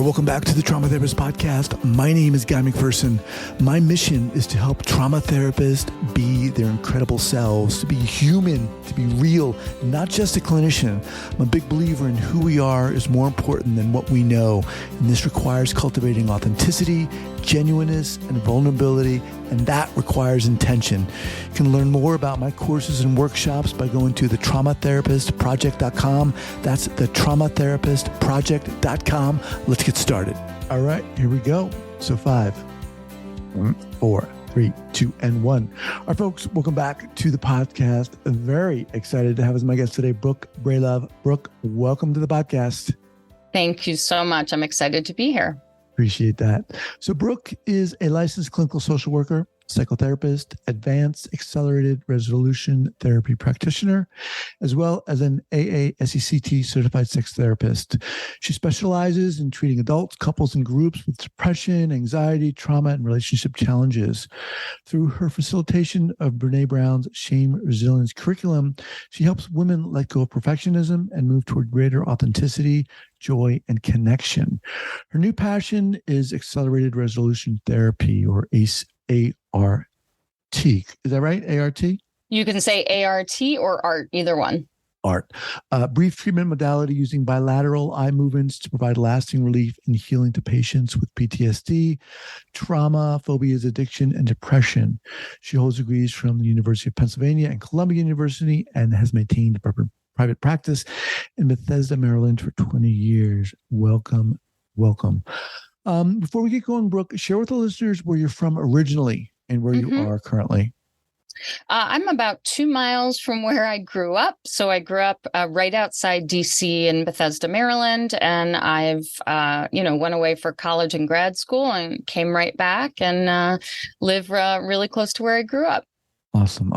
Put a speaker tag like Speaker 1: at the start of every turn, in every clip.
Speaker 1: welcome back to the Trauma Therapist Podcast. My name is Guy McPherson. My mission is to help trauma therapists be their incredible selves, to be human, to be real, not just a clinician. I'm a big believer in who we are is more important than what we know. And this requires cultivating authenticity, genuineness, and vulnerability, and that requires intention. You can learn more about my courses and workshops by going to thetraumatherapistproject.com. That's thetraumatherapistproject.com. Let's get started. All right, here we go. So 5, 4, 3, 2, and 1. All right, folks, welcome back to the podcast. I'm very excited to have as my guest today, Brooke Bralove. Brooke, welcome to the podcast.
Speaker 2: Thank you so much. I'm excited to be here.
Speaker 1: Appreciate that. So Brooke is a licensed clinical social worker, psychotherapist, advanced accelerated resolution therapy practitioner, as well as an AASECT certified sex therapist. She specializes in treating adults, couples, and groups with depression, anxiety, trauma, and relationship challenges. Through her facilitation of Brené Brown's Shame Resilience curriculum, she helps women let go of perfectionism and move toward greater authenticity, joy, and connection. Her new passion is accelerated resolution therapy, or ACE. ART. Is that right? ART?
Speaker 2: You can say ART or ART, either one.
Speaker 1: ART. Brief treatment modality using bilateral eye movements to provide lasting relief and healing to patients with PTSD, trauma, phobias, addiction, and depression. She holds degrees from the University of Pennsylvania and Columbia University and has maintained private practice in Bethesda, Maryland for 20 years. Welcome. Before we get going, Brooke, share with the listeners where you're from originally and where you are currently.
Speaker 2: I'm about 2 miles from where I grew up. So I grew up right outside DC in Bethesda, Maryland. And I've, went away for college and grad school and came right back and live really close to where I grew up.
Speaker 1: Awesome.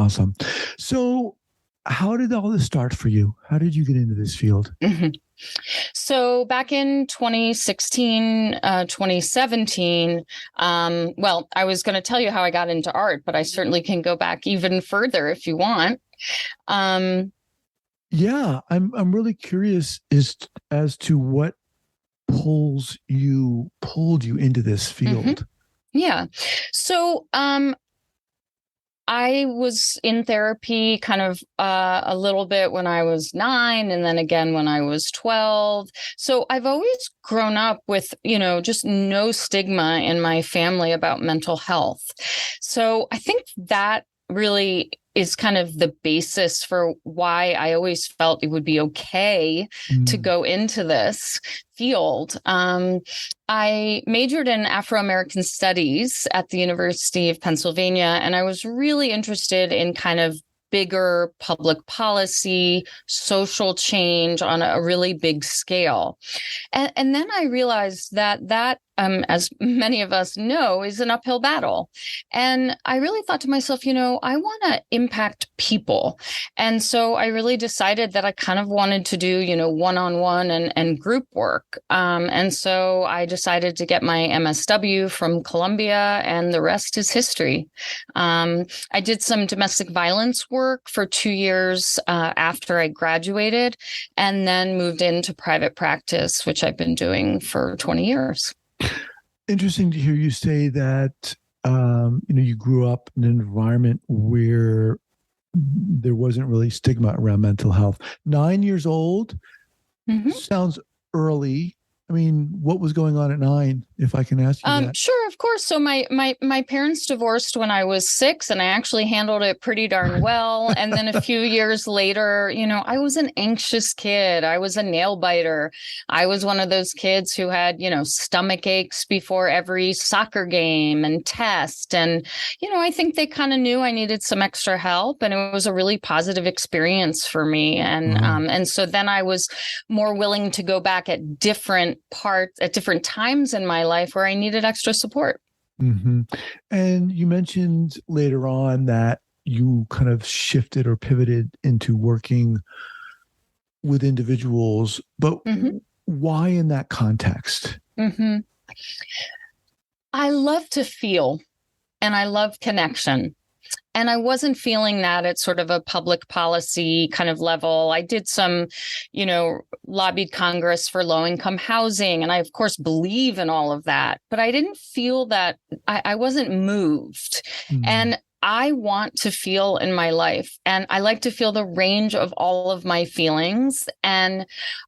Speaker 1: So how did all this start for you? How did you get into this field?
Speaker 2: So back in 2016, 2017, I was going to tell you how I got into art, but I certainly can go back even further if you want.
Speaker 1: I'm really curious as to what pulled you into this field.
Speaker 2: Yeah. So, I was in therapy kind of a little bit when I was 9 and then again when I was 12. So I've always grown up with, just no stigma in my family about mental health. So I think that really is kind of the basis for why I always felt it would be okay to go into this field. I majored in Afro-American studies at the University of Pennsylvania, and I was really interested in kind of bigger public policy, social change on a really big scale. And then I realized that as many of us know, is an uphill battle. And I really thought to myself, I want to impact people. And so I really decided that I kind of wanted to do, one-on-one and group work. And so I decided to get my MSW from Columbia, and the rest is history. I did some domestic violence work for 2 years after I graduated, and then moved into private practice, which I've been doing for 20 years.
Speaker 1: Interesting to hear you say that, you grew up in an environment where there wasn't really stigma around mental health. 9 years old sounds early. I mean, what was going on at 9, if I can ask you that?
Speaker 2: Sure, of course. So my parents divorced when I was 6, and I actually handled it pretty darn well. And then a few years later, I was an anxious kid. I was a nail biter. I was one of those kids who had, stomach aches before every soccer game and test. And, I think they kind of knew I needed some extra help, and it was a really positive experience for me. And so then I was more willing to go back at different times in my life where I needed extra support.
Speaker 1: And you mentioned later on that you kind of shifted or pivoted into working with individuals, but why in that context?
Speaker 2: I love to feel, and I love connection. And I wasn't feeling that at sort of a public policy kind of level. I did some, lobbied Congress for low income housing. And I, of course, believe in all of that. But I didn't feel that I wasn't moved. And I want to feel in my life, and I like to feel the range of all of my feelings. And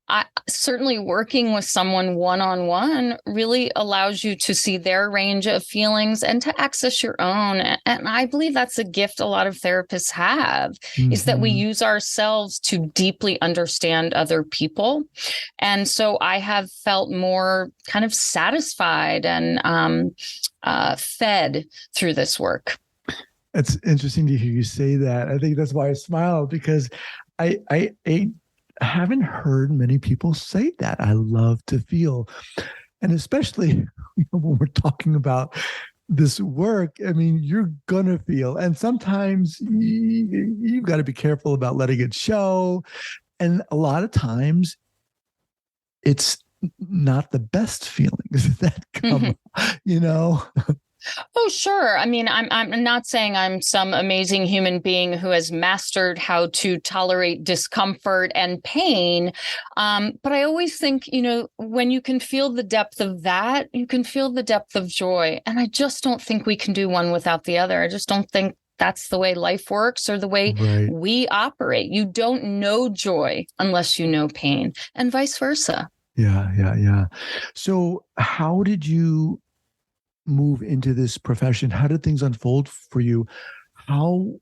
Speaker 2: I certainly working with someone one-on-one really allows you to see their range of feelings and to access your own. And I believe that's a gift a lot of therapists have, is that we use ourselves to deeply understand other people. And so I have felt more kind of satisfied and fed through this work.
Speaker 1: It's interesting to hear you say that. I think that's why I smiled, because I haven't heard many people say that. I love to feel. And especially when we're talking about this work, I mean, you're going to feel. And sometimes you've got to be careful about letting it show. And a lot of times it's not the best feelings that come,
Speaker 2: Oh, sure. I mean, I'm not saying I'm some amazing human being who has mastered how to tolerate discomfort and pain. But I always think, when you can feel the depth of that, you can feel the depth of joy. And I just don't think we can do one without the other. I just don't think that's the way life works or the way we operate. You don't know joy unless you know pain, and vice versa.
Speaker 1: Yeah. So how did you move into this profession? How did things unfold for you? How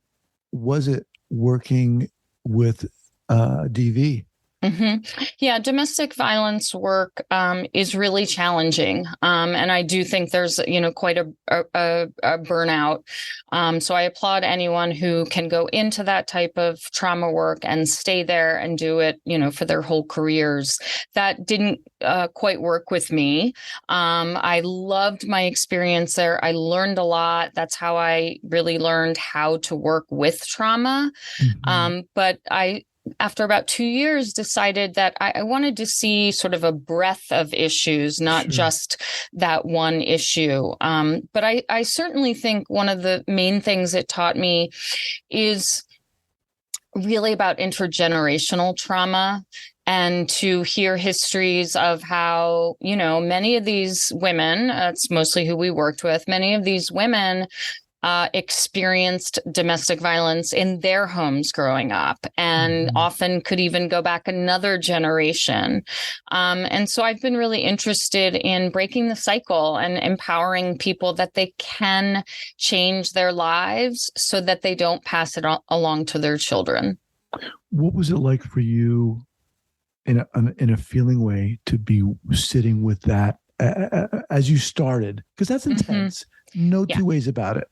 Speaker 1: was it working with DV?
Speaker 2: Yeah, domestic violence work is really challenging. And I do think there's, quite a burnout. So I applaud anyone who can go into that type of trauma work and stay there and do it, for their whole careers. That didn't quite work with me. I loved my experience there. I learned a lot. That's how I really learned how to work with trauma. But after about 2 years, decided that I wanted to see sort of a breadth of issues, not just that one issue. But I certainly think one of the main things it taught me is really about intergenerational trauma, and to hear histories of how, many of these women, it's mostly who we worked with, many of these women experienced domestic violence in their homes growing up, and often could even go back another generation. And so I've been really interested in breaking the cycle and empowering people that they can change their lives so that they don't pass it along to their children.
Speaker 1: What was it like for you in a feeling way to be sitting with that as you started? Because that's intense. No two ways about it.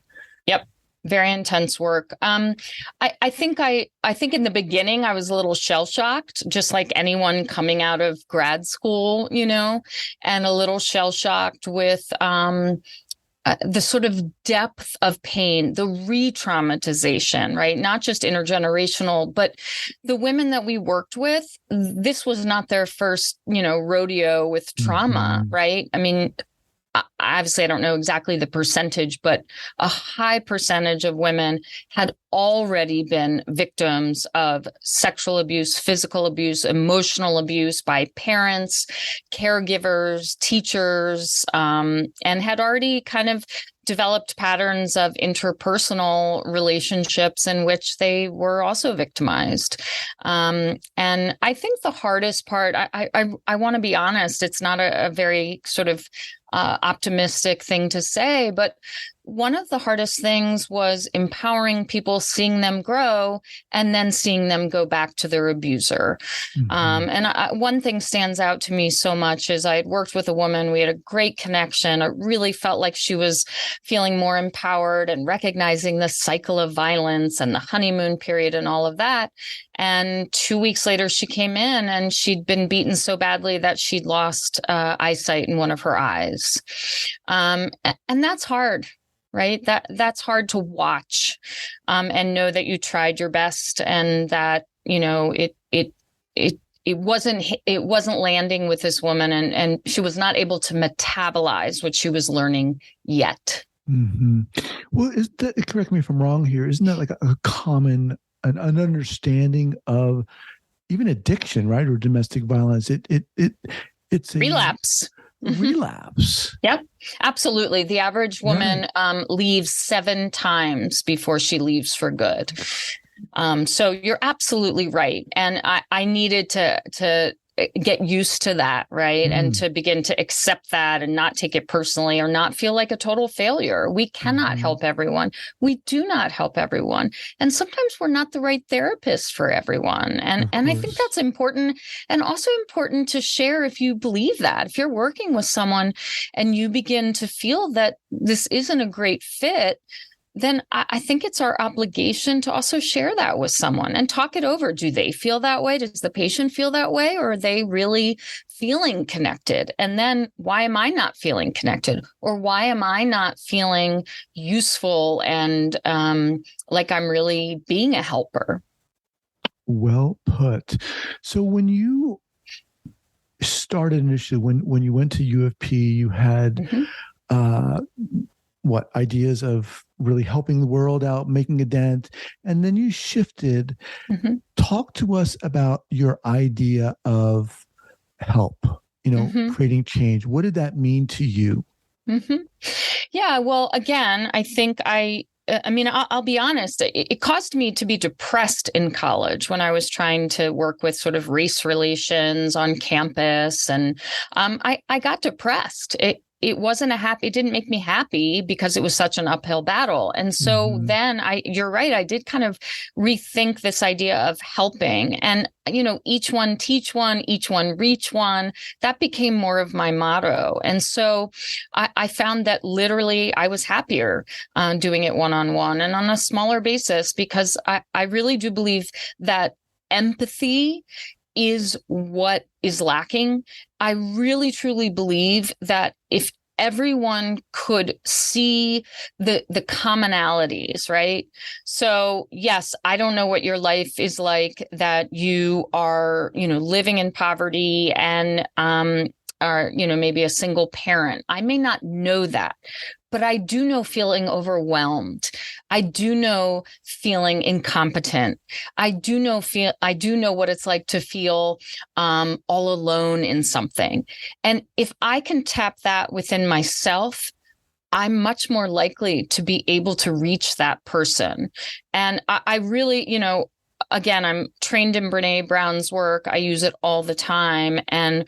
Speaker 2: Yep. Very intense work. I think in the beginning I was a little shell shocked, just like anyone coming out of grad school, and a little shell shocked with the sort of depth of pain, the re-traumatization, right? Not just intergenerational, but the women that we worked with, this was not their first, rodeo with trauma, right? I mean, obviously, I don't know exactly the percentage, but a high percentage of women had already been victims of sexual abuse, physical abuse, emotional abuse by parents, caregivers, teachers, and had already kind of developed patterns of interpersonal relationships in which they were also victimized. And I think the hardest part, I want to be honest, it's not a very sort of optimistic thing to say, but one of the hardest things was empowering people, seeing them grow, and then seeing them go back to their abuser. And one thing stands out to me so much is I had worked with a woman. We had a great connection. It really felt like she was feeling more empowered and recognizing the cycle of violence and the honeymoon period and all of that. And 2 weeks later, she came in and she'd been beaten so badly that she'd lost eyesight in one of her eyes. And that's hard. Right. That's hard to watch and know that you tried your best and that, it wasn't landing with this woman and she was not able to metabolize what she was learning yet.
Speaker 1: Hmm. Well, is that, correct me if I'm wrong here, isn't that like a common, an understanding of even addiction, right? Or domestic violence? It's a
Speaker 2: Relapse.
Speaker 1: relapse.
Speaker 2: Yep, absolutely. The average woman leaves 7 times before she leaves for good. So you're absolutely right. And I needed to get used to that, right? And to begin to accept that and not take it personally or not feel like a total failure. We cannot help everyone. We do not help everyone. And sometimes we're not the right therapist for everyone. And I think that's important, and also important to share if you believe that. If you're working with someone and you begin to feel that this isn't a great fit, then I think it's our obligation to also share that with someone and talk it over. Do they feel that way? Does the patient feel that way? Or are they really feeling connected? And then why am I not feeling connected? Or why am I not feeling useful and like I'm really being a helper?
Speaker 1: Well put. So when you started initially, when you went to UFP, you had what ideas of really helping the world out, making a dent, and then you shifted. Talk to us about your idea of help, creating change. What did that mean to you?
Speaker 2: Yeah, well, again, I think I'll be honest, it caused me to be depressed in college when I was trying to work with sort of race relations on campus. And I got depressed. It didn't make me happy because it was such an uphill battle. And so then you're right, I did kind of rethink this idea of helping, and, each one teach one, each one reach one. That became more of my motto. And so I found that literally I was happier doing it one-on-one and on a smaller basis, because I really do believe that empathy is what is lacking. I really, truly believe that if everyone could see the commonalities, right? So yes, I don't know what your life is like, that you are, living in poverty and are, maybe a single parent. I may not know that, but I do know feeling overwhelmed. I do know feeling incompetent. I do know what it's like to feel all alone in something. And if I can tap that within myself, I'm much more likely to be able to reach that person. And I really, again, I'm trained in Brene Brown's work. I use it all the time. And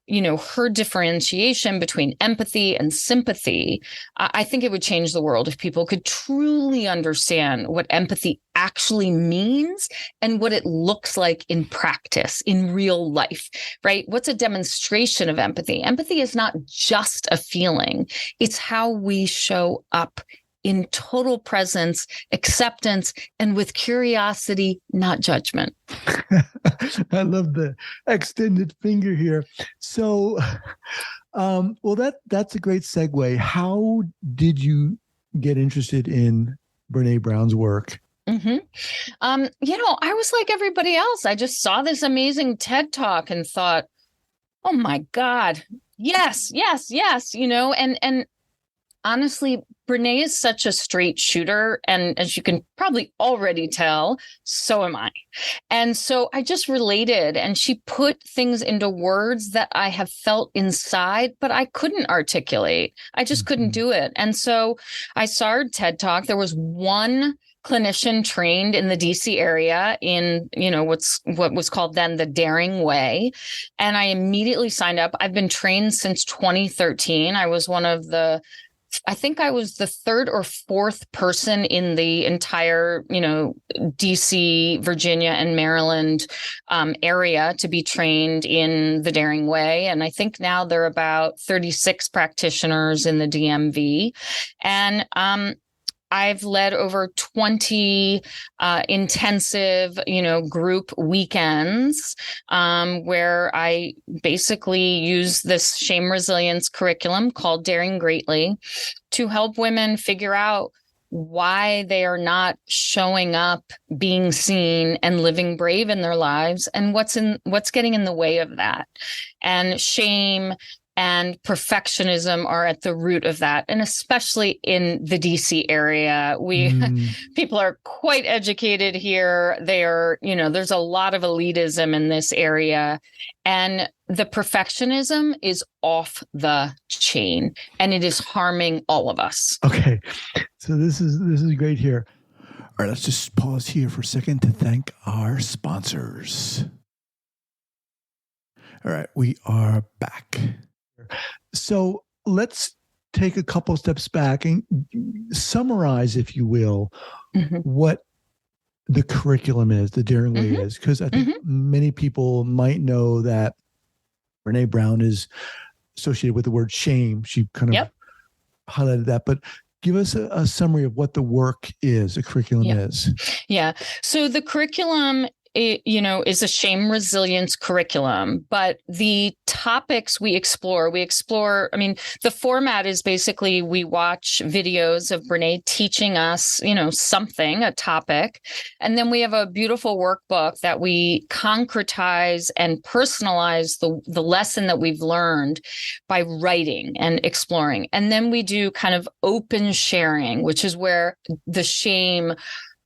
Speaker 2: her differentiation between empathy and sympathy, I think it would change the world if people could truly understand what empathy actually means and what it looks like in practice, in real life, right? What's a demonstration of empathy? Empathy is not just a feeling. It's how we show up in total presence, acceptance, and with curiosity, not judgment.
Speaker 1: I love the extended finger here. So, well, that's a great segue. How did you get interested in Brene Brown's work?
Speaker 2: I was like everybody else. I just saw this amazing TED Talk and thought, oh my God, yes, yes, yes, and honestly, Brene is such a straight shooter. And as you can probably already tell, so am I. And so I just related, and she put things into words that I have felt inside, but I couldn't articulate. I just couldn't do it. And so I saw her TED Talk. There was one clinician trained in the DC area in, what was called then the Daring Way. And I immediately signed up. I've been trained since 2013. I was I think I was the third or fourth person in the entire, DC, Virginia, and Maryland area to be trained in the Daring Way. And I think now there are about 36 practitioners in the DMV. And I've led over 20 intensive, group weekends where I basically use this shame resilience curriculum called Daring Greatly to help women figure out why they are not showing up, being seen, and living brave in their lives, and what's getting in the way of that. And shame and perfectionism are at the root of that. And especially in the DC area, people are quite educated here. They are, there's a lot of elitism in this area, and the perfectionism is off the chain, and it is harming all of us.
Speaker 1: Okay. So this is great here. All right, let's just pause here for a second to thank our sponsors. All right, we are back. So let's take a couple steps back and summarize, if you will, what the curriculum is, the Daring Way is, because I think many people might know that Brene Brown is associated with the word shame. She kind of highlighted that, but give us a summary of what the work is, the curriculum is. Yeah.
Speaker 2: So the curriculum, is a shame resilience curriculum, but the topics we explore, the format is basically we watch videos of Brene teaching us, something, a topic, and then we have a beautiful workbook that we concretize and personalize the lesson that we've learned by writing and exploring. And then we do kind of open sharing, which is where the shame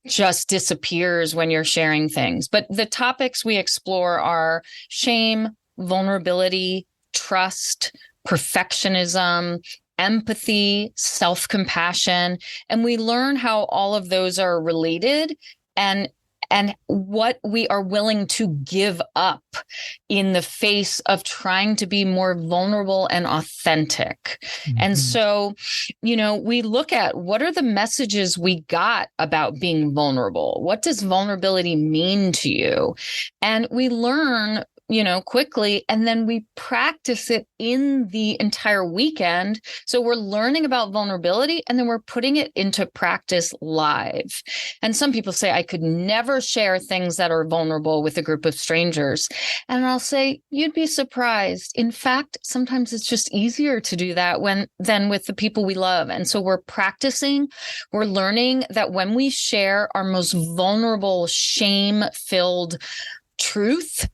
Speaker 2: just disappears when you're sharing things. But the topics we explore are shame, vulnerability, trust, perfectionism, empathy, self-compassion. And we learn how all of those are related and what we are willing to give up in the face of trying to be more vulnerable and authentic. And so, we look at what are the messages we got about being vulnerable? What does vulnerability mean to you? And we learn quickly, and then we practice it in the entire weekend. So we're learning about vulnerability, and then we're putting it into practice live. And some people say, I could never share things that are vulnerable with a group of strangers. And I'll say, you'd be surprised. In fact, sometimes it's just easier to do that than with the people we love. And so we're practicing, we're learning that when we share our most vulnerable, shame-filled truth,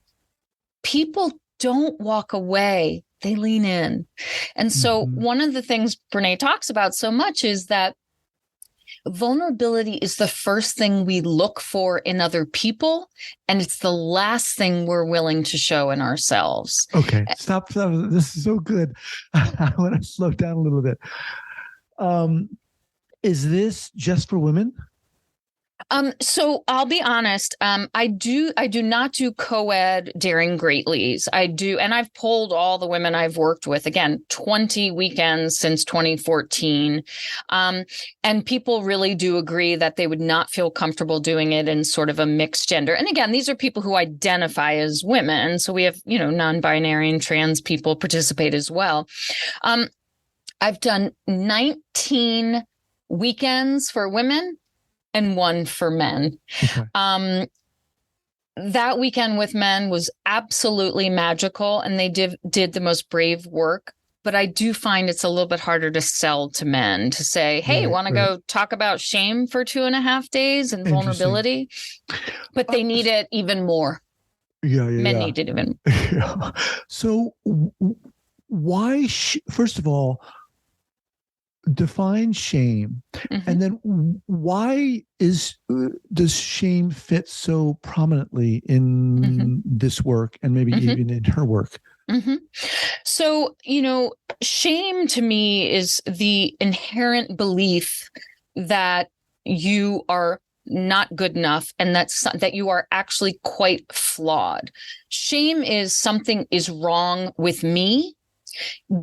Speaker 2: people don't walk away, they lean in. And so one of the things Brene talks about so much is that vulnerability is the first thing we look for in other people, and it's the last thing we're willing to show in ourselves.
Speaker 1: Okay, stop. This is so good. I want to slow down a little bit. Is this just for women?
Speaker 2: So I'll be honest. I do not do co-ed Daring Greatlies. I do, and I've polled all the women I've worked with, again, 20 weekends since 2014. And people really do agree that they would not feel comfortable doing it in sort of a mixed gender. And again, these are people who identify as women. So we have, non-binary and trans people participate as well. I've done 19 weekends for women and one for men. Okay. That weekend with men was absolutely magical, and they did the most brave work. But I do find it's a little bit harder to sell to men, to say, hey, want to go talk about shame for 2.5 days and vulnerability? But they need it even more. Men need it even more.
Speaker 1: So why, first of all, define shame, and then why does shame fit so prominently in this work, and maybe even in her work?
Speaker 2: So, shame to me is the inherent belief that you are not good enough, and that you are actually quite flawed. Shame is something is wrong with me.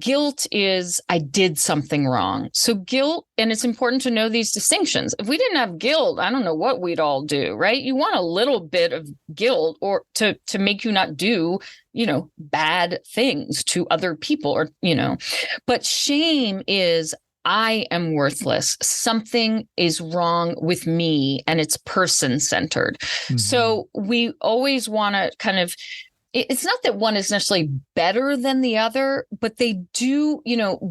Speaker 2: Guilt is I did something wrong. So guilt, and it's important to know these distinctions. If we didn't have guilt, I don't know what we'd all do, right? You want a little bit of guilt or to make you not do, bad things to other people, or, but shame is I am worthless. Something is wrong with me, and it's person-centered. So we always want to kind of it's not that one is necessarily better than the other, but they do,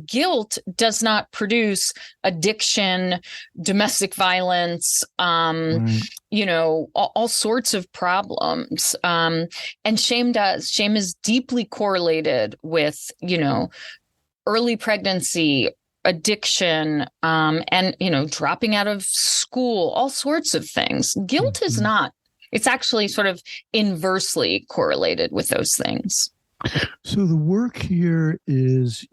Speaker 2: guilt does not produce addiction, domestic violence,
Speaker 1: Right.
Speaker 2: all sorts of problems. And shame does. Shame is deeply correlated with, early pregnancy, addiction, and, dropping out of school, all sorts of things. Guilt is not. It's actually sort of inversely correlated with those things.
Speaker 1: So the work here is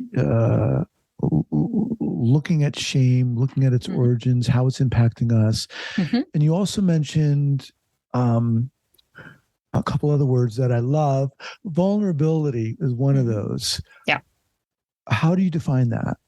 Speaker 1: looking at shame, looking at its origins, how it's impacting us. And you also mentioned a couple other words that I love. Vulnerability is one of those.
Speaker 2: Yeah.
Speaker 1: How do you define that?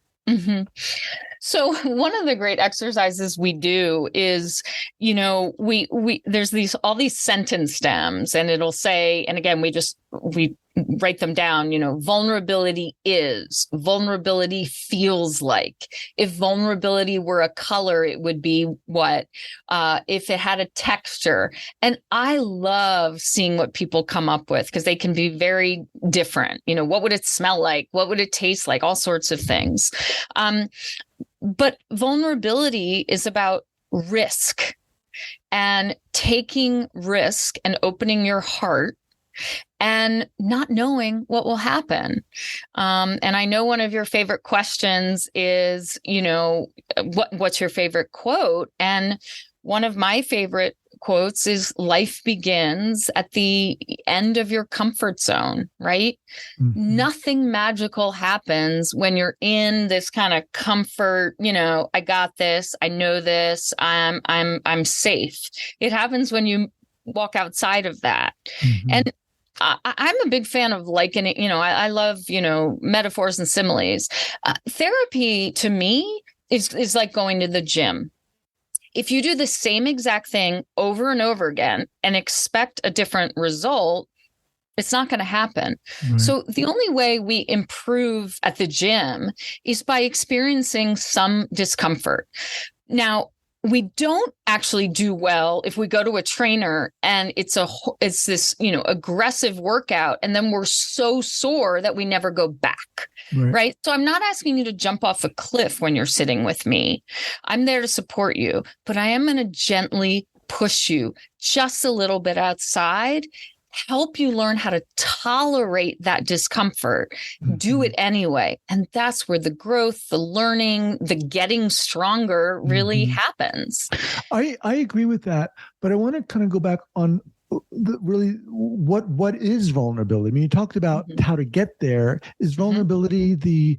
Speaker 2: So one of the great exercises we do is, we there's all these sentence stems, and it'll say, and again, we write them down, vulnerability is, vulnerability feels like. If vulnerability were a color, it would be what? If it had a texture. And I love seeing what people come up with, because they can be very different. What would it smell like? What would it taste like? All sorts of things. But vulnerability is about risk, and taking risk and opening your heart and not knowing what will happen. And I know one of your favorite questions is, what's your favorite quote? And one of my favorite quotes is, life begins at the end of your comfort zone, right? Nothing magical happens when you're in this kind of comfort, I got this, I know this, I'm safe. It happens when you walk outside of that. And I'm a big fan of likening, I love, metaphors and similes. Therapy to me is like going to the gym. If you do the same exact thing over and over again and expect a different result, it's not going to happen. Right. So the only way we improve at the gym is by experiencing some discomfort. Now, we don't actually do well if we go to a trainer and it's this, aggressive workout, and then we're so sore that we never go back. Right. So I'm not asking you to jump off a cliff when you're sitting with me. I'm there to support you, but I am going to gently push you just a little bit outside, help you learn how to tolerate that discomfort, do it anyway. And that's where the growth, the learning, the getting stronger really happens.
Speaker 1: I agree with that, but I want to kind of go back on really what is vulnerability? I mean, you talked about how to get there. Is vulnerability the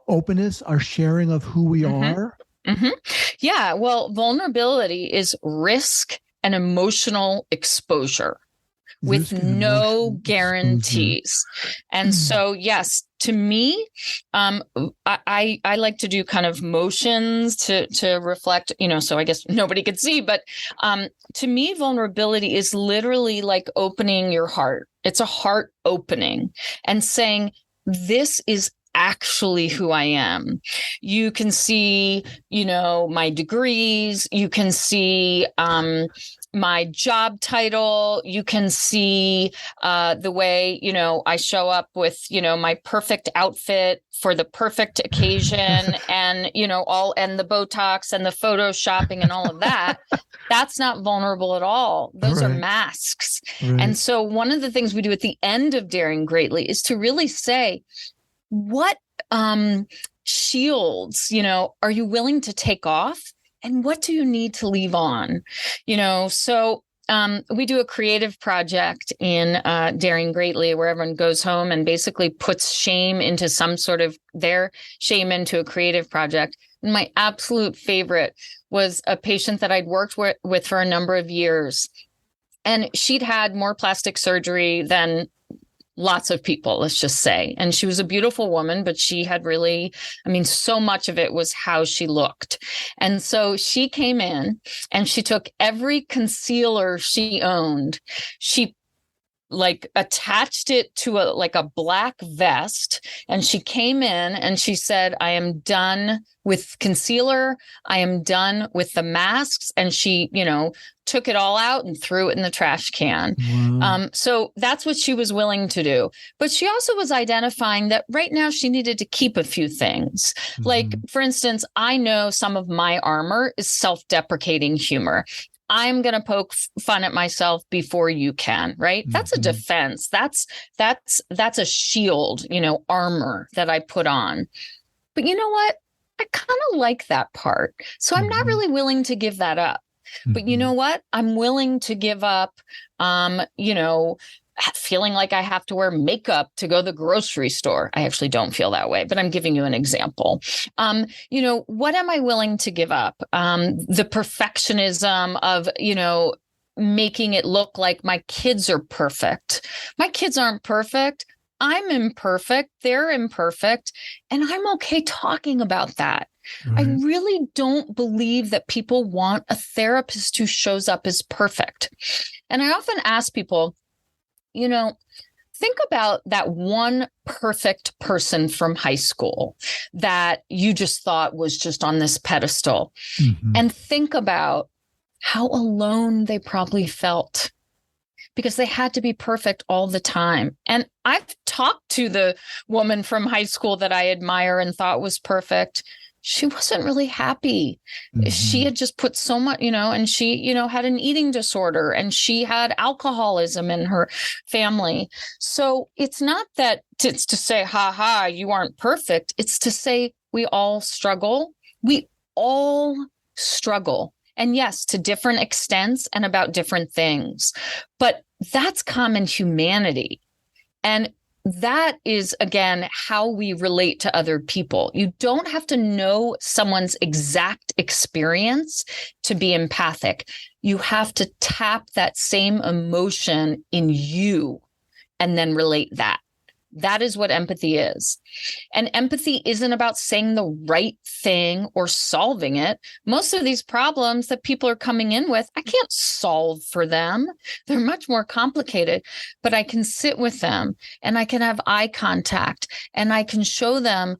Speaker 1: openness, our sharing of who we are?
Speaker 2: Yeah, well, vulnerability is risk and emotional exposure with no guarantees. And so, yes, to me, I like to do kind of motions to reflect, so I guess nobody could see, but to me, vulnerability is literally like opening your heart. It's a heart opening and saying, this is actually who I am. You can see, my degrees, you can see my job title, you can see the way, I show up with, my perfect outfit for the perfect occasion and, and the Botox and the photoshopping and all of that. That's not vulnerable at all. Those are masks. And so one of the things we do at the end of Daring Greatly is to really say, what shields, are you willing to take off? And what do you need to leave on? So we do a creative project in Daring Greatly where everyone goes home and basically puts shame into their shame into a creative project. And my absolute favorite was a patient that I'd worked with for a number of years. And she'd had more plastic surgery than lots of people, let's just say. And she was a beautiful woman, but she had really, so much of it was how she looked. And so she came in and she took every concealer she owned. She like attached it to a black vest. And she came in and she said, I am done with concealer. I am done with the masks. And she, took it all out and threw it in the trash can.
Speaker 1: Wow.
Speaker 2: So that's what she was willing to do. But she also was identifying that right now she needed to keep a few things.
Speaker 1: Mm-hmm.
Speaker 2: Like, for instance, I know some of my armor is self-deprecating humor. I'm going to poke fun at myself before you can, right? That's a defense. That's a shield, armor that I put on. But you know what? I kind of like that part. So I'm not really willing to give that up. But you know what? I'm willing to give up, feeling like I have to wear makeup to go to the grocery store. I actually don't feel that way, but I'm giving you an example. What am I willing to give up? The perfectionism of, making it look like my kids are perfect. My kids aren't perfect. I'm imperfect. They're imperfect. And I'm okay talking about that. Right. I really don't believe that people want a therapist who shows up as perfect. And I often ask people, think about that one perfect person from high school that you just thought was just on this pedestal. And think about how alone they probably felt because they had to be perfect all the time. And I've talked to the woman from high school that I admire and thought was perfect. She wasn't really happy. She had just put so much, and she, had an eating disorder and she had alcoholism in her family. So it's not that it's to say, you aren't perfect. It's to say we all struggle. We all struggle. And yes, to different extents and about different things. But that's common humanity. And that is, again, how we relate to other people. You don't have to know someone's exact experience to be empathic. You have to tap that same emotion in you and then relate that. That is what empathy is. And empathy isn't about saying the right thing or solving it. Most of these problems that people are coming in with, I can't solve for them. They're much more complicated, but I can sit with them and I can have eye contact and I can show them,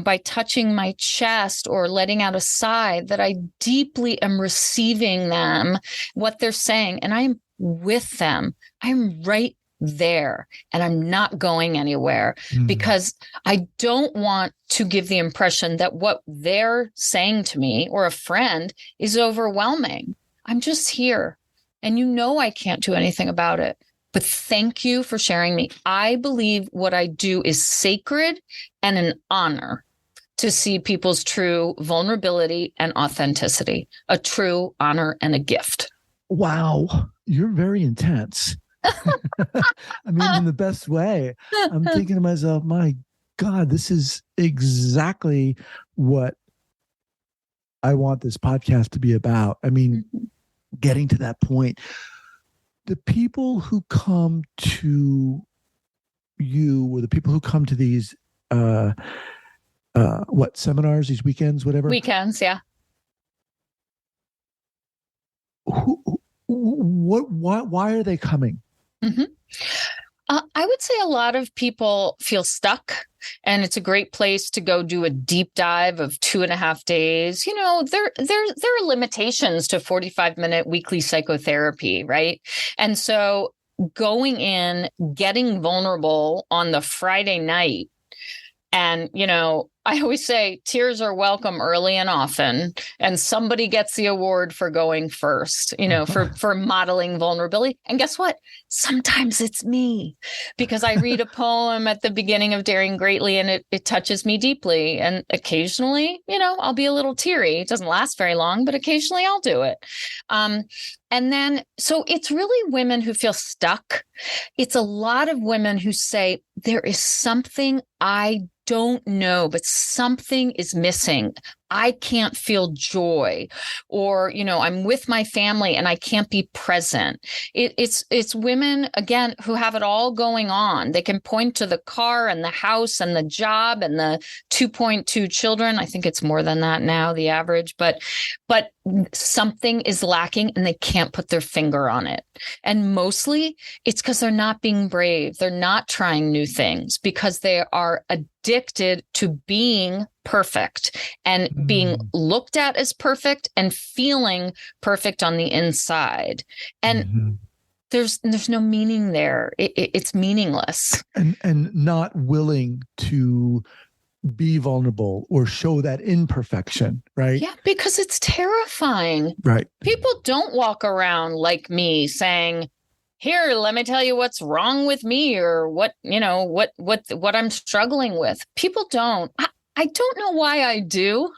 Speaker 2: by touching my chest or letting out a sigh that I deeply am receiving them, what they're saying, and I'm with them. I'm right there and I'm not going anywhere because I don't want to give the impression that what they're saying to me or a friend is overwhelming. I'm just here and I can't do anything about it, but thank you for sharing me. I believe what I do is sacred and an honor to see people's true vulnerability and authenticity, a true honor and a gift.
Speaker 1: Wow, you're very intense. I mean, in the best way. I'm thinking to myself, my God, this is exactly what I want this podcast to be about. I mean, getting to that point. The people who come to you or the people who come to these, seminars, these weekends, whatever?
Speaker 2: Weekends, yeah.
Speaker 1: Why are they coming?
Speaker 2: I would say a lot of people feel stuck, and it's a great place to go do a deep dive of 2.5 days. There are limitations to 45-minute weekly psychotherapy, right? And so going in, getting vulnerable on the Friday night, and, I always say tears are welcome early and often, and somebody gets the award for going first, for modeling vulnerability. And guess what? Sometimes it's me, because I read a poem at the beginning of Daring Greatly and it touches me deeply. And occasionally, I'll be a little teary. It doesn't last very long, but occasionally I'll do it. And then, so it's really women who feel stuck. It's a lot of women who say, there is something I don't know, but something is missing. I can't feel joy, or, I'm with my family and I can't be present. It's women, again, who have it all going on. They can point to the car and the house and the job and the 2.2 children. I think it's more than that now, the average, but something is lacking and they can't put their finger on it. And mostly it's because they're not being brave. They're not trying new things because they are addicted to being perfect and being looked at as perfect and feeling perfect on the inside. And there's no meaning there. It's meaningless.
Speaker 1: And not willing to be vulnerable or show that imperfection, right?
Speaker 2: Yeah, because it's terrifying.
Speaker 1: Right.
Speaker 2: People don't walk around like me saying, here, let me tell you what's wrong with me, or what I'm struggling with. People don't. I don't know why I do.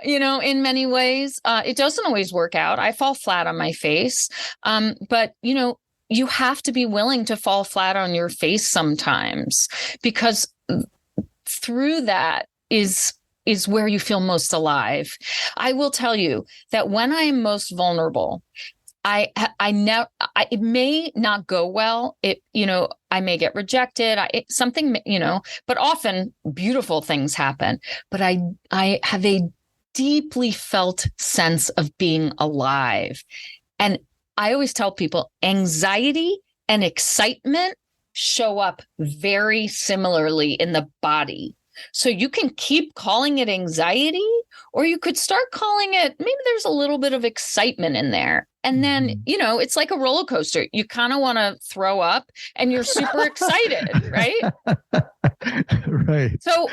Speaker 2: In many ways, it doesn't always work out. I fall flat on my face. But you have to be willing to fall flat on your face sometimes, because through that is where you feel most alive. I will tell you that when I am most vulnerable, it may not go well. I may get rejected, but often beautiful things happen. But I have a deeply felt sense of being alive. And I always tell people anxiety and excitement show up very similarly in the body. So you can keep calling it anxiety, or you could start calling it, maybe there's a little bit of excitement in there. And then, it's like a roller coaster. You kind of want to throw up and you're super excited, right?
Speaker 1: Right.
Speaker 2: So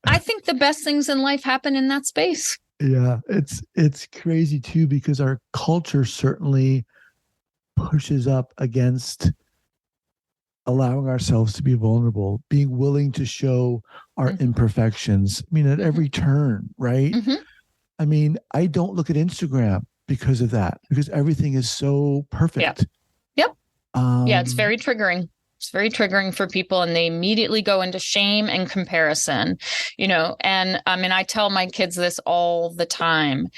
Speaker 2: I think the best things in life happen in that space.
Speaker 1: Yeah, it's crazy too, because our culture certainly pushes up against allowing ourselves to be vulnerable, being willing to show our imperfections. I mean, at every turn, right? I mean, I don't look at Instagram because of that, because everything is so perfect.
Speaker 2: Yep. Yeah, it's very triggering. It's very triggering for people, and they immediately go into shame and comparison, and I mean, I tell my kids this all the time,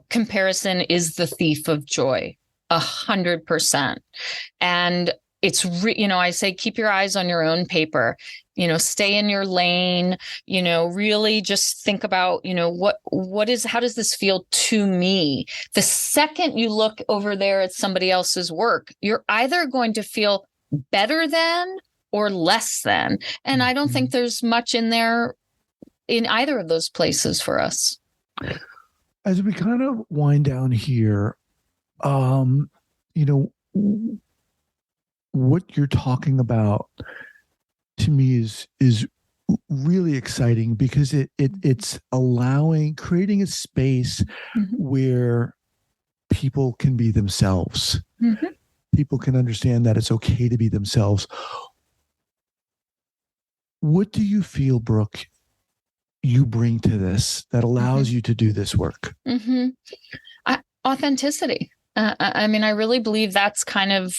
Speaker 2: comparison is the thief of joy, 100%. And it's, I say, keep your eyes on your own paper, stay in your lane, really just think about, how does this feel to me? The second you look over there at somebody else's work, you're either going to feel better than or less than. And I don't think there's much in there in either of those places for us.
Speaker 1: As we kind of wind down here, what you're talking about to me is really exciting, because it's creating a space where people can be themselves. People can understand that it's okay to be themselves. What do you feel, Brooke, you bring to this that allows you to do this work?
Speaker 2: Authenticity. I mean, I really believe that's kind of,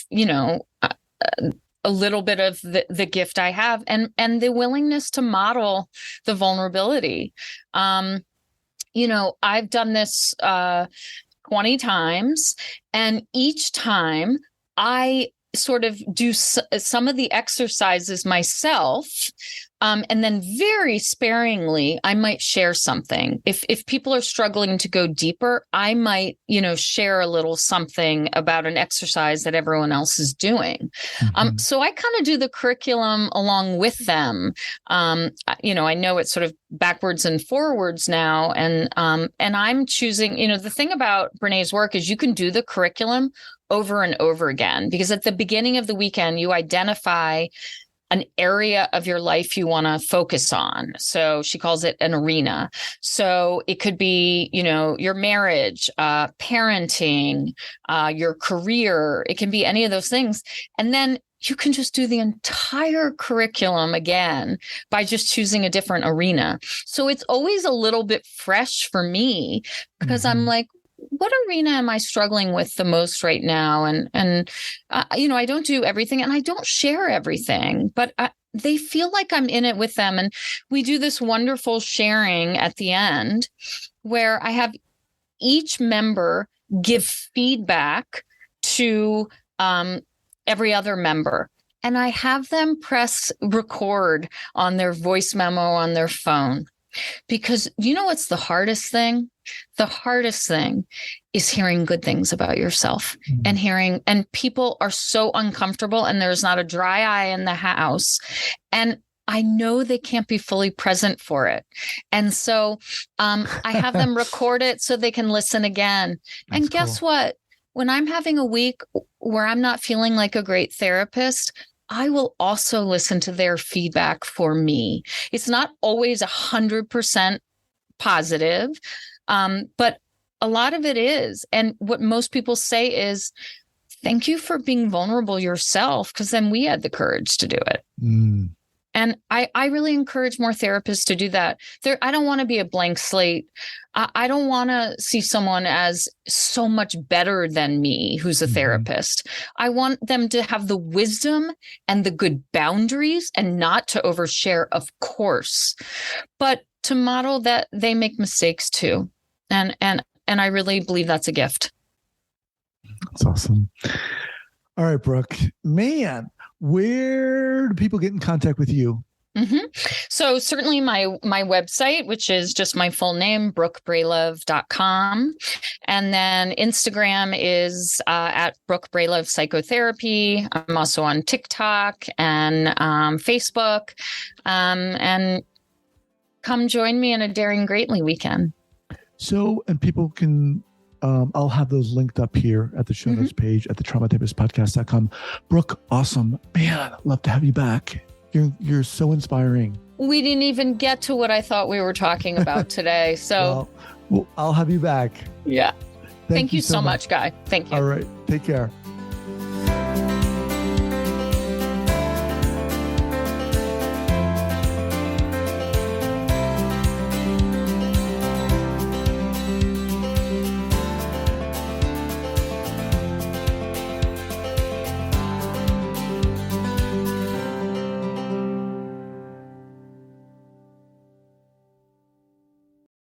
Speaker 2: a little bit of the gift I have, and the willingness to model the vulnerability. I've done this 20 times, and each time I sort of do some of the exercises myself. And then very sparingly, I might share something. If people are struggling to go deeper, I might, share a little something about an exercise that everyone else is doing. So I kind of do the curriculum along with them. I know it's sort of backwards and forwards now. And I'm choosing, the thing about Brené's work is you can do the curriculum over and over again, because at the beginning of the weekend, you identify an area of your life you want to focus on. So she calls it an arena. So it could be, your marriage, parenting, your career. It can be any of those things. And then you can just do the entire curriculum again by just choosing a different arena. So it's always a little bit fresh for me, because I'm like, what arena am I struggling with the most right now? And I don't do everything and I don't share everything, but they feel like I'm in it with them. And we do this wonderful sharing at the end where I have each member give feedback to every other member. And I have them press record on their voice memo on their phone. Because what's the hardest thing? The hardest thing is hearing good things about yourself and people are so uncomfortable and there's not a dry eye in the house. And I know they can't be fully present for it. And so I have them record it so they can listen again.
Speaker 1: That's
Speaker 2: and guess
Speaker 1: cool.
Speaker 2: what? When I'm having a week where I'm not feeling like a great therapist, I will also listen to their feedback for me. It's not always 100% positive, but a lot of it is. And what most people say is, thank you for being vulnerable yourself, because then we had the courage to do it. And I really encourage more therapists to do that. I don't want to be a blank slate. I don't want to see someone as so much better than me who's a therapist. I want them to have the wisdom and the good boundaries and not to overshare, of course, but to model that they make mistakes too. And I really believe that's a gift.
Speaker 1: That's awesome. All right, Brooke, man, where do people get in contact with you?
Speaker 2: So certainly my website, which is just my full name, brookebralove.com. And then Instagram is at Brooke Bralove Psychotherapy. I'm also on TikTok and Facebook. And come join me in a Daring Greatly weekend. So,
Speaker 1: and people can, I'll have those linked up here at the show notes page at the traumatherapistpodcast.com. Brooke, awesome. Man, love to have you back. You're so inspiring.
Speaker 2: We didn't even get to what I thought we were talking about today. So
Speaker 1: well, I'll have you back.
Speaker 2: Yeah. Thank you so much, Guy. Thank you.
Speaker 1: All right. Take care.